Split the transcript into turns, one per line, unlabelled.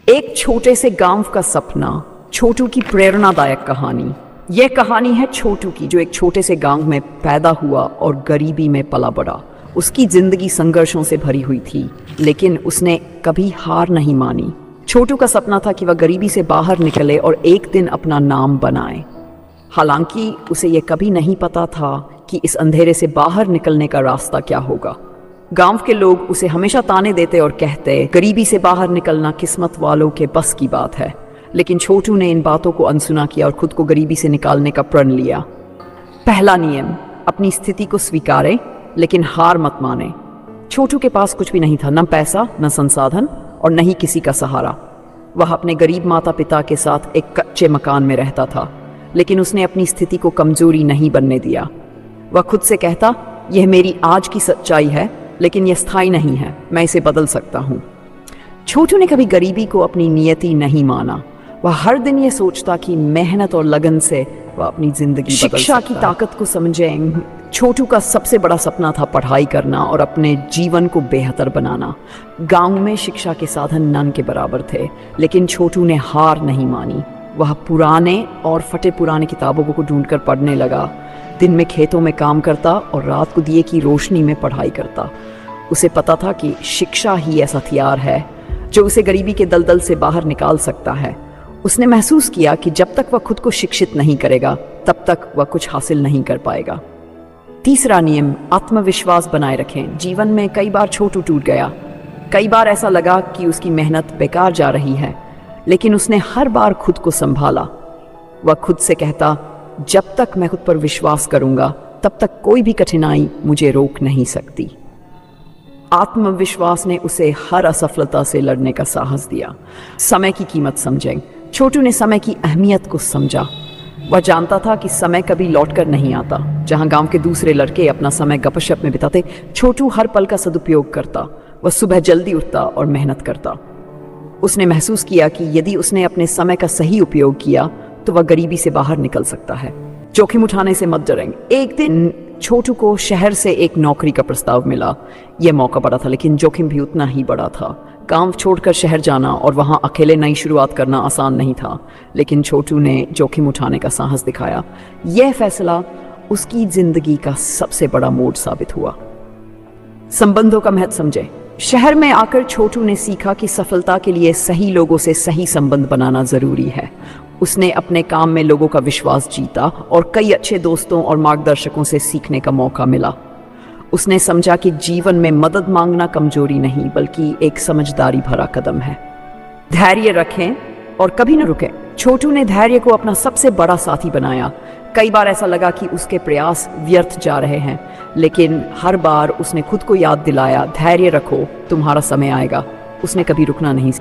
एक छोटे से गांव का सपना, छोटू की प्रेरणादायक कहानी। यह कहानी है छोटू की, जो एक छोटे से गांव में पैदा हुआ और गरीबी में पला बड़ा। उसकी जिंदगी संघर्षों से भरी हुई थी, लेकिन उसने कभी हार नहीं मानी। छोटू का सपना था कि वह गरीबी से बाहर निकले और एक दिन अपना नाम बनाए। हालांकि उसे यह कभी नहीं पता था कि इस अंधेरे से बाहर निकलने का रास्ता क्या होगा। गांव के लोग उसे हमेशा ताने देते और कहते, गरीबी से बाहर निकलना किस्मत वालों के बस की बात है। लेकिन छोटू ने इन बातों को अनसुना किया और खुद को गरीबी से निकालने का प्रण लिया। पहला नियम, अपनी स्थिति को स्वीकारें लेकिन हार मत माने। छोटू के पास कुछ भी नहीं था, न पैसा, न संसाधन और न ही किसी का सहारा। वह अपने गरीब माता पिता के साथ एक कच्चे मकान में रहता था, लेकिन उसने अपनी स्थिति को कमजोरी नहीं बनने दिया। वह खुद से कहता, यह मेरी आज की सच्चाई है, लेकिन यह स्थायी नहीं है, मैं इसे बदल सकता हूँ। छोटू ने कभी गरीबी को अपनी नियति नहीं माना। वह हर दिन ये सोचता कि मेहनत और लगन से वह अपनी जिंदगी बदल सकता है। शिक्षा की ताकत को समझें। छोटू का सबसे बड़ा सपना था पढ़ाई करना और अपने जीवन को बेहतर बनाना। गांव में शिक्षा के साधन नन के बराबर थे, लेकिन छोटू ने हार नहीं मानी। वह पुराने और फटे पुराने किताबों को ढूंढकर पढ़ने लगा। दिन में खेतों में काम करता और रात को दिए की रोशनी में पढ़ाई करता। उसे पता था कि शिक्षा ही ऐसा हथियार है जो उसे गरीबी के दलदल से बाहर निकाल सकता है। उसने महसूस किया कि जब तक वह खुद को शिक्षित नहीं करेगा, तब तक वह कुछ हासिल नहीं कर पाएगा। तीसरा नियम, आत्मविश्वास बनाए रखें। जीवन में कई बार छोटू टूट गया। कई बार ऐसा लगा कि उसकी मेहनत बेकार जा रही है, लेकिन उसने हर बार खुद को संभाला। वह खुद से कहता, जब तक मैं खुद पर विश्वास करूंगा, तब तक कोई भी कठिनाई मुझे रोक नहीं सकती। आत्मविश्वास ने उसे हर असफलता से लड़ने का साहस दिया। समय की कीमत समझें। छोटू ने समय की अहमियत को समझा। वह जानता था कि समय कभी लौटकर नहीं आता। जहां गांव के दूसरे लड़के अपना समय गपशप में बिताते, छोटू हर पल का सदुपयोग करता। वह सुबह जल्दी उठता और मेहनत करता। उसने महसूस किया कि यदि उसने अपने समय का सही उपयोग किया तो वह गरीबी से बाहर निकल सकता है। जोखिम उठाने से मत डरेंगे। एक दिन छोटू को शहर से एक नौकरी का प्रस्ताव मिला। यह मौका बड़ा था, लेकिन जोखिम भी उतना ही बड़ा था। गांव छोड़कर शहर जाना और वहां अकेले नई शुरुआत करना आसान नहीं था, लेकिन छोटू ने जोखिम उठाने का साहस दिखाया। यह फैसला उसकी जिंदगी का सबसे बड़ा मोड़ साबित हुआ। संबंधों का महत्व समझे। शहर में आकर छोटू ने सीखा कि सफलता के लिए सही लोगों से सही संबंध बनाना जरूरी है। उसने अपने काम में लोगों का विश्वास जीता और कई अच्छे दोस्तों और मार्गदर्शकों से सीखने का मौका मिला। उसने समझा कि जीवन में मदद मांगना कमजोरी नहीं, बल्कि एक समझदारी भरा कदम है। धैर्य रखें और कभी न रुकें। छोटू ने धैर्य को अपना सबसे बड़ा साथी बनाया। कई बार ऐसा लगा कि उसके प्रयास व्यर्थ जा रहे हैं, लेकिन हर बार उसने खुद को याद दिलाया, धैर्य रखो, तुम्हारा समय आएगा। उसने कभी रुकना नहीं।